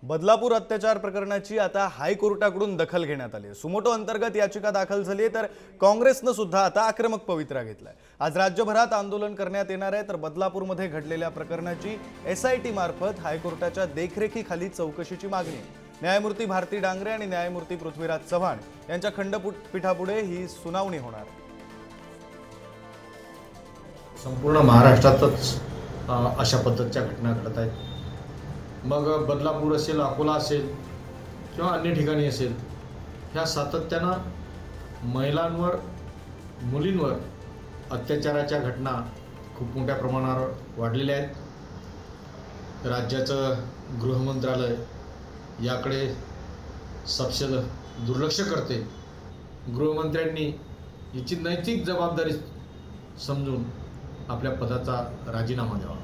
बदलापूर अत्याचार प्रकरणाची आता हायकोर्टाकडून दखल घेण्यात आली आहे। सुमोटो अंतर्गत याचिका दाखल झाली आहे, तर काँग्रेसने सुद्धा आता आक्रमक पवित्रा घेतलाय। आज राज्यभरात आंदोलन करण्यात येणार आहे, तर बदलापूरमध्ये घडलेल्या प्रकरणाची SIT मार्फत हायकोर्टाच्या देखरेखीखाली चौकशीची मागणी आहे। न्यायमूर्ती भारती डांगरे आणि न्यायमूर्ती पृथ्वीराज चव्हाण यांच्या खंडपीठापुढे ही सुनावणी होणार आहे। संपूर्ण महाराष्ट्रातच अशा पद्धतीच्या घटना घडत आहेत। मग बदलापूर असेल, अकोला असेल किंवा अन्य ठिकाणी असेल, ह्या सातत्यानं महिलांवर, मुलींवर अत्याचाराच्या घटना खूप मोठ्या प्रमाणावर वाढलेल्या आहेत। राज्याचं गृहमंत्रालय याकडे सपशेल दुर्लक्ष करते। गृहमंत्र्यांनी याची नैतिक जबाबदारी समजून आपल्या पदाचा राजीनामा द्यावा।